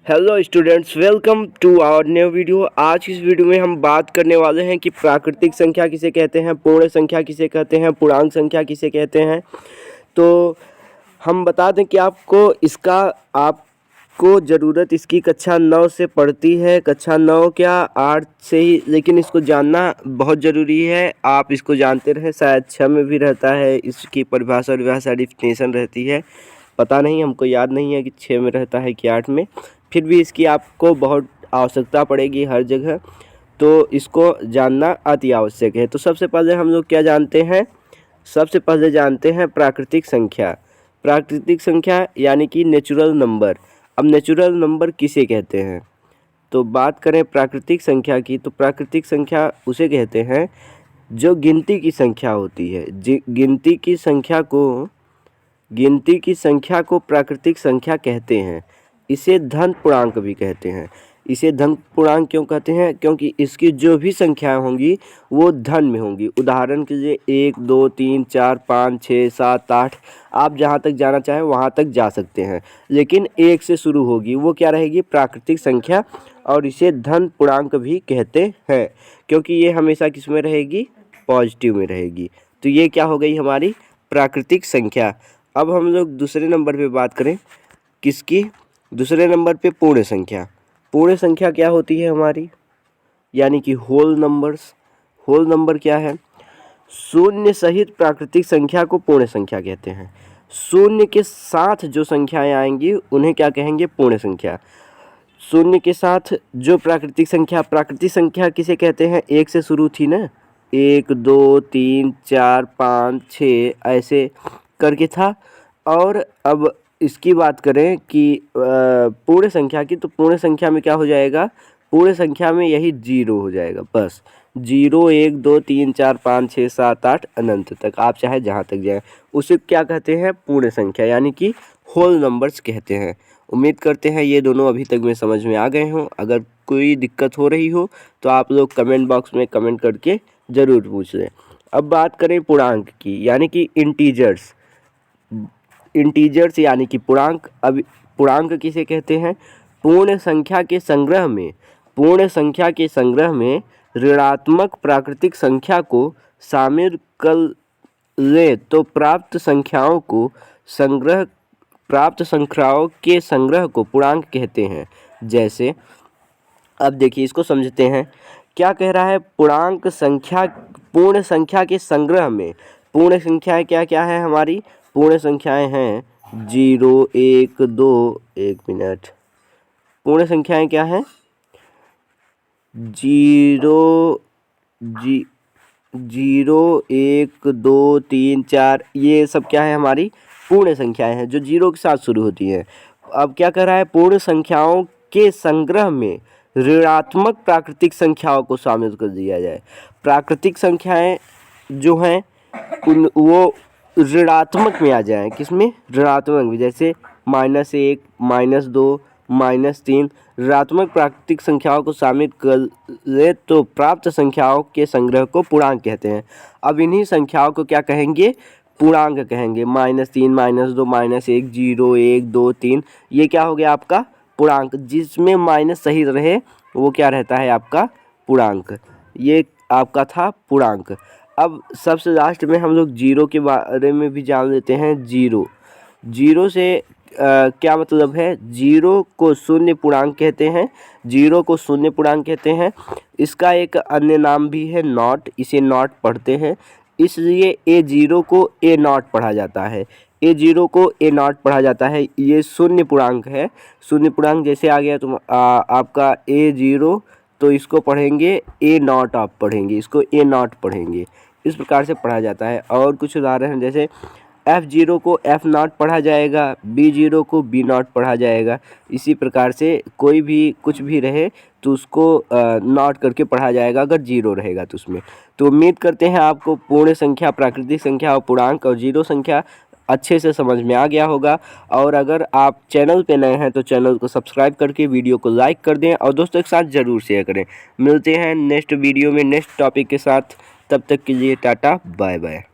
Hello students, welcome to our new video. आज इस video में हम बात करने वाले हैं कि प्राकृतिक संख्या किसे कहते हैं, पूर्ण संख्या किसे कहते हैं, पूर्णांक संख्या किसे कहते हैं। तो हम बता दें कि आपको ज़रूरत इसकी कक्षा 9 से पड़ती है, कक्षा 9 क्या 8 से ही, लेकिन इसको जानना बहुत ज़रूरी है। आप इसको जानते रहे, शायद 6 में भी रहता है, इसकी परिभाषा डिफिनेशन रहती है, पता नहीं, हमको याद नहीं है कि 6 में रहता है कि 8 में। फिर भी इसकी आपको बहुत आवश्यकता पड़ेगी हर जगह, तो इसको जानना अति आवश्यक है। तो सबसे पहले हम लोग क्या जानते हैं, सबसे पहले जानते हैं प्राकृतिक संख्या। प्राकृतिक संख्या यानी कि नेचुरल नंबर। अब नेचुरल नंबर किसे कहते हैं, तो बात करें प्राकृतिक संख्या की, तो प्राकृतिक संख्या उसे कहते हैं जो गिनती की संख्या होती है। गिनती की संख्या को प्राकृतिक संख्या कहते हैं। इसे धन पूर्णांक भी कहते हैं। इसे धन पूर्णांक क्यों कहते हैं, क्योंकि इसकी जो भी संख्याएं होंगी वो धन में होंगी। उदाहरण के लिए 1 2 3 4 5 6 7 8, आप जहां तक जाना चाहें वहां तक जा सकते हैं, लेकिन 1 से शुरू होगी, वो क्या रहेगी, प्राकृतिक संख्या। और इसे धन पूर्णांक भी कहते हैं, क्योंकि ये हमेशा किस में रहेगी, पॉजिटिव में रहेगी। तो ये क्या हो गई हमारी प्राकृतिक संख्या। अब हम लोग दूसरे नंबर पे बात करें, किसकी, दूसरे नंबर पे पूर्ण संख्या। पूर्ण संख्या क्या होती है हमारी, यानी कि होल नंबर्स। होल नंबर क्या है, शून्य सहित प्राकृतिक संख्या को पूर्ण संख्या कहते हैं। शून्य के साथ जो संख्याएं आएंगी उन्हें क्या कहेंगे, पूर्ण संख्या। शून्य के साथ जो प्राकृतिक संख्या किसे कहते हैं, 1 से शुरू थी ना, 1 2 3 4 5 6 ऐसे करके था। और अब इसकी बात करें कि पूर्ण संख्या की, तो पूर्ण संख्या में क्या हो जाएगा, पूर्ण संख्या में यही 0 हो जाएगा, बस 0 1 2 3 4 5 6 7 8 अनंत तक, आप चाहे जहाँ तक जाएं, उसे क्या कहते हैं, पूर्ण संख्या, यानी कि होल नंबर्स कहते हैं। उम्मीद करते हैं ये दोनों अभी तक में समझ में आ गए हों। अगर कोई दिक्कत हो रही हो तो आप लोग कमेंट बॉक्स में कमेंट करके ज़रूर पूछ लें। अब बात करें पूर्णांक की, यानी कि इंटीजर्स यानी कि पूर्णांक। अब पूर्णांक किसे कहते हैं, पूर्ण संख्या के संग्रह में ऋणात्मक प्राकृतिक संख्या को शामिल कर ले तो प्राप्त संख्याओं के संग्रह को पूर्णांक कहते हैं। जैसे अब देखिए, इसको समझते हैं, क्या कह रहा है, पूर्ण संख्या के संग्रह में, पूर्ण संख्याएं क्या क्या है हमारी, पूर्ण संख्याएं हैं 0 1 2, 1 मिनट, पूर्ण संख्याएं क्या हैं, 0 1 2 3 4, ये सब क्या है हमारी पूर्ण संख्याएं हैं जो 0 के साथ शुरू होती हैं। अब क्या कर रहा है, पूर्ण संख्याओं के संग्रह में ऋणात्मक प्राकृतिक संख्याओं को शामिल कर दिया जाए। प्राकृतिक संख्याएं जो हैं वो ऋणात्मक में आ जाएं, किसमें, ऋणात्मक में, जैसे -1 -2 -3, ऋणात्मक प्राकृतिक संख्याओं को शामिल कर ले तो प्राप्त संख्याओं के संग्रह को पूर्णांक कहते हैं। अब इन्हीं संख्याओं को क्या कहेंगे, पूर्णांक कहेंगे। -3 -2 -1 0 1 2 3, ये क्या हो गया आपका पूर्णांक। जिसमें माइनस सही रहे वो क्या रहता है आपका पूर्णांक। ये आपका था पूर्णांक। अब सबसे लास्ट में हम लोग 0 के बारे में भी जान लेते हैं। 0 से क्या मतलब है, 0 को शून्य पूर्णांक कहते हैं। 0 को शून्य पूर्णांक कहते हैं। इसका एक अन्य नाम भी है नॉट, इसे नॉट पढ़ते हैं, इसलिए A0 को A नॉट पढ़ा जाता है। A0 को A नॉट पढ़ा जाता है। ये शून्य पूर्णांक है। शून्य पूर्णांक जैसे आ गया तुम आपका A0, तो इसको पढ़ेंगे A नॉट, आप पढ़ेंगे इसको A नॉट पढ़ेंगे, इस प्रकार से पढ़ा जाता है। और कुछ उदाहरण, जैसे F0 को F नॉट पढ़ा जाएगा, B0 को B नॉट पढ़ा जाएगा। इसी प्रकार से कोई भी कुछ भी रहे तो उसको नॉट करके पढ़ा जाएगा अगर 0 रहेगा तो उसमें। तो उम्मीद करते हैं आपको पूर्ण संख्या, प्राकृतिक संख्या और पूर्णांक और 0 संख्या अच्छे से समझ में आ गया होगा। और अगर आप चैनल पे नए हैं तो चैनल को सब्सक्राइब करके वीडियो को लाइक कर दें और दोस्तों के साथ ज़रूर शेयर करें। मिलते हैं नेक्स्ट वीडियो में नेक्स्ट टॉपिक के साथ, तब तक के लिए टाटा बाय बाय।